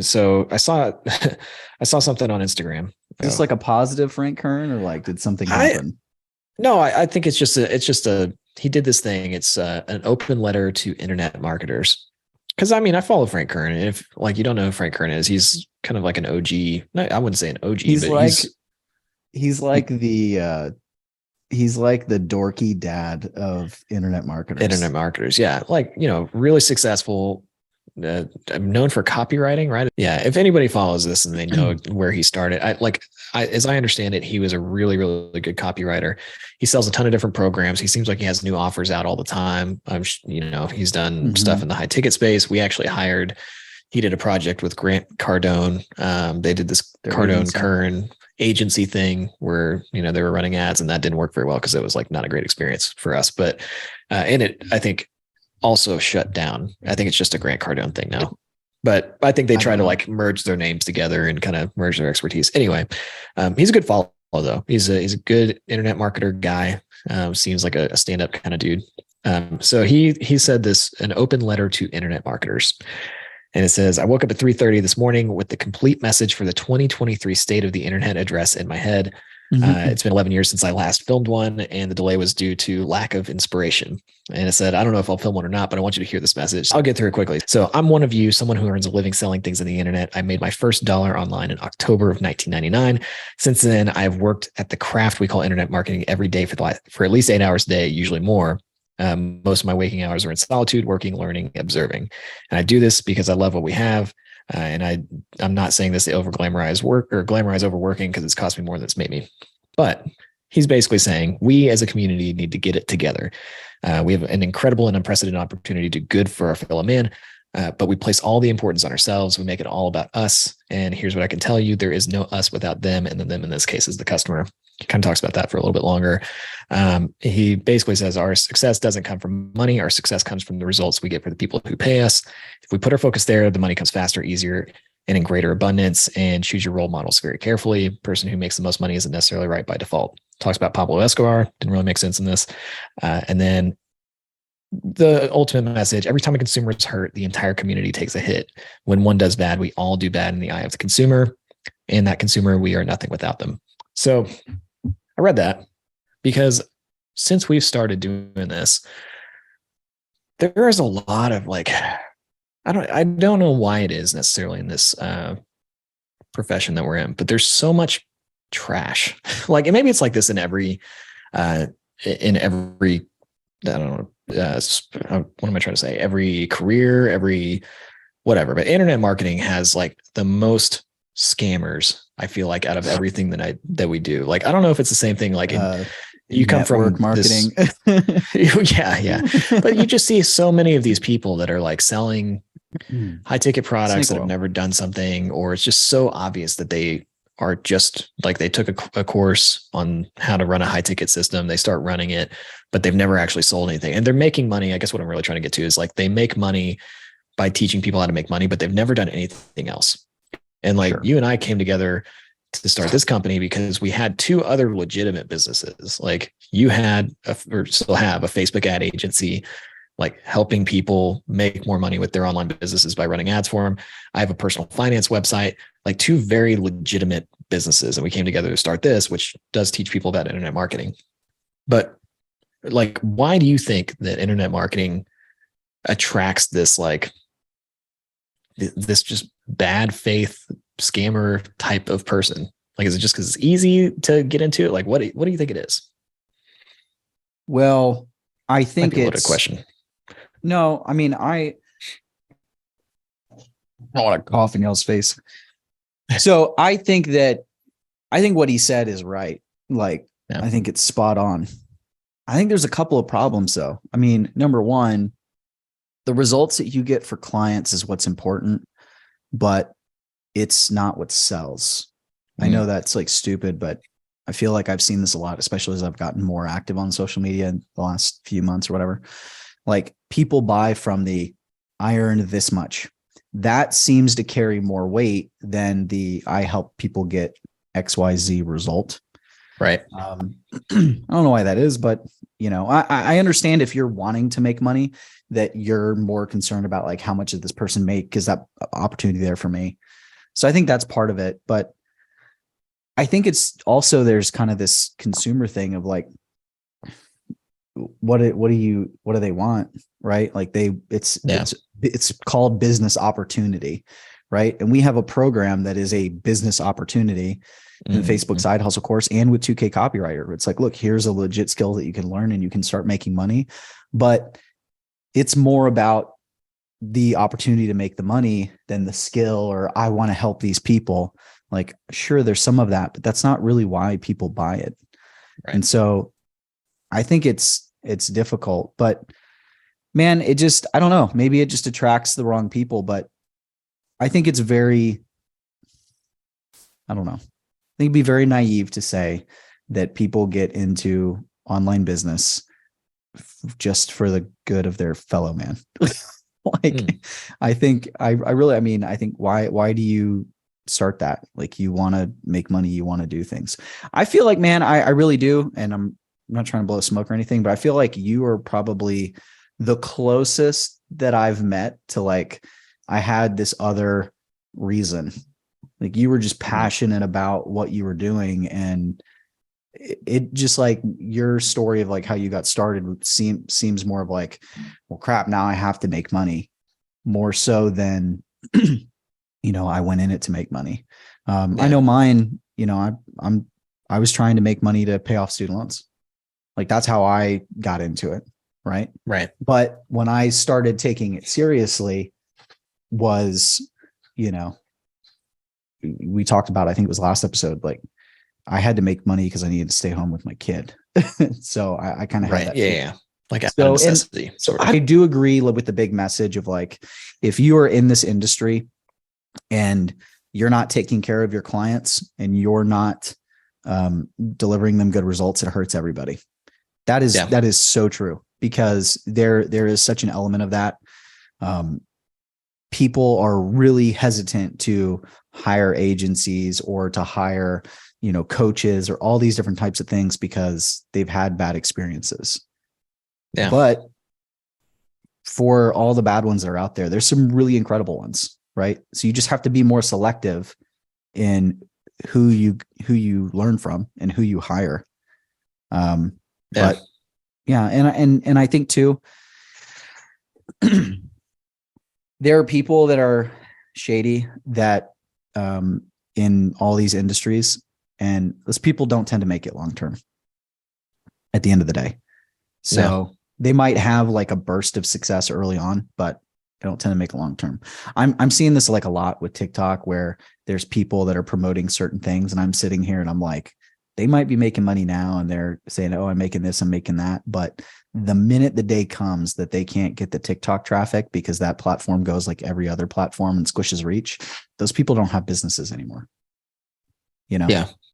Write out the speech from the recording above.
So I saw I saw something on Instagram. Is this like a positive Frank Kern, or like did something I happen? no, I think it's just a he did this thing. It's an open letter to internet marketers. Because I mean, I follow Frank Kern. And if like you don't know who Frank Kern is, he's kind of like an OG. No, I wouldn't say an OG, He's but like he's he's like the he's like the dorky dad of internet internet marketers. marketers. Yeah, like really successful. I'm known for copywriting, right? Yeah. If anybody follows this and they know where he started, as I understand it, he was a really, really good copywriter. He sells a ton of different programs. He seems like he has new offers out all the time. He's done stuff Mm-hmm. in the high ticket space. We actually hired. He did a project with Grant Cardone. They did this Their Cardone agency. Kern agency thing where they were running ads, and that didn't work very well because it was like not a great experience for us. But in it, I think also shut down. I think it's just a Grant Cardone thing now. But I think they I try don't to know. like merge their names together and kind of merge their expertise. Anyway, he's a good follow though. He's a good internet marketer guy. Seems like a stand up kind of dude. So he said this an open letter to internet marketers. And it says, I woke up at 3:30 this morning with the complete message for the 2023 State of the Internet address in my head. Mm-hmm. It's been 11 years since I last filmed one, and the delay was due to lack of inspiration. And it said, I don't know if I'll film one or not, but I want you to hear this message. I'll get through it quickly. So I'm one of you, someone who earns a living selling things on the internet. I made my first dollar online in October of 1999. Since then, I've worked at the craft we call internet marketing every day for at least 8 hours a day, usually more. Most of my waking hours are in solitude, working, learning, observing. And I do this because I love what we have. I'm not saying this to over glamorize work or glamorize overworking because it's cost me more than it's made me. But he's basically saying we as a community need to get it together. We have an incredible and unprecedented opportunity to do good for our fellow man, but we place all the importance on ourselves. We make it all about us. And here's what I can tell you. There is no us without them. And the them in this case is the customer. He kind of talks about that for a little bit longer. He basically says our success doesn't come from money. Our success comes from the results we get for the people who pay us. If we put our focus there, the money comes faster, easier, and in greater abundance. And choose your role models very carefully. The person who makes the most money isn't necessarily right by default. Talks about Pablo Escobar. Didn't really make sense in this. And then the ultimate message, every time a consumer is hurt, the entire community takes a hit. When one does bad, we all do bad in the eye of the consumer. And that consumer, we are nothing without them. So I read that because since we've started doing this, there is a lot of like, I don't know why it is necessarily in this profession that we're in, but there's so much trash. Like, and maybe it's like this in every, I don't know, what am I trying to say? Every career, every whatever, but internet marketing has like the most scammers, I feel like, out of everything that we do. Like, I don't know if it's the same thing. Like you come Network from marketing. this, yeah. But you just see so many of these people that are like selling high ticket products Snake that have oil. never done something, or it's just so obvious that they are just like they took a course on how to run a high ticket system. They start running it, but they've never actually sold anything, and they're making money. I guess what I'm really trying to get to is like they make money by teaching people how to make money, but they've never done anything else. And like Sure. you and I came together to start this company because we had two other legitimate businesses. Like you had or still have a Facebook ad agency, like helping people make more money with their online businesses by running ads for them. I have a personal finance website, like two very legitimate businesses. And we came together to start this, which does teach people about internet marketing. But like, why do you think that internet marketing attracts this, like this just bad faith scammer type of person? Like, is it just because it's easy to get into it? Like, what do you think it is? Well, I Might think be a loaded it's question. no, I mean, I don't want to cough in y'all's face. So I think what he said is right. Like, Yeah. I think it's spot on. I think there's a couple of problems though. I mean, number one, the results that you get for clients is what's important, but it's not what sells. I know that's like stupid, but I feel like I've seen this a lot, especially as I've gotten more active on social media in the last few months or whatever. Like people buy from the I earned this much. That seems to carry more weight than the I help people get XYZ result. Right. I don't know why that is, but I understand if you're wanting to make money that you're more concerned about like how much did this person make, because that opportunity there for me. So I think that's part of it. But I think it's also, there's kind of this consumer thing of like, what do they want? Right. Like it's called business opportunity. Right. And we have a program that is a business opportunity in the Facebook side hustle course and with 2K copywriter. It's like, look, here's a legit skill that you can learn and you can start making money, but it's more about the opportunity to make the money than the skill, or I want to help these people. Like, sure, there's some of that, but that's not really why people buy it. Right. And so I think it's difficult, but man, I don't know, maybe it just attracts the wrong people, but I think it's I don't know. I think it'd be very naive to say that people get into online business just for the good of their fellow man. I think I think why do you start that? Like, you want to make money, you want to do things. I feel like, man, I really do. And I'm not trying to blow smoke or anything, but I feel like you are probably the closest that I've met to like, I had this other reason. Like, you were just passionate about what you were doing. And it just, like, your story of like how you got started seems more of like, well, crap, now I have to make money, more so than, I went in it to make money. I know mine, I was trying to make money to pay off student loans. Like, that's how I got into it. Right. Right. But when I started taking it seriously was, we talked about, I think it was last episode, like, I had to make money because I needed to stay home with my kid. So I kind of had that. Yeah. Like a necessity. So I do agree with the big message of like, if you are in this industry and you're not taking care of your clients and you're not delivering them good results, it hurts everybody. That is so true, because there is such an element of that. People are really hesitant to hire agencies or to hire, coaches or all these different types of things because they've had bad experiences. Yeah. But for all the bad ones that are out there, there's some really incredible ones, right? So you just have to be more selective in who you learn from and who you hire. But yeah, and I think too, there are people that are shady that in all these industries, and those people don't tend to make it long term at the end of the day. So they might have like a burst of success early on, but they don't tend to make it long term. I'm seeing this like a lot with TikTok, where there's people that are promoting certain things, and I'm sitting here and I'm like, they might be making money now and they're saying, oh, I'm making this, I'm making that. But the minute the day comes that they can't get the TikTok traffic because that platform goes like every other platform and squishes reach, those people don't have businesses anymore. Yeah.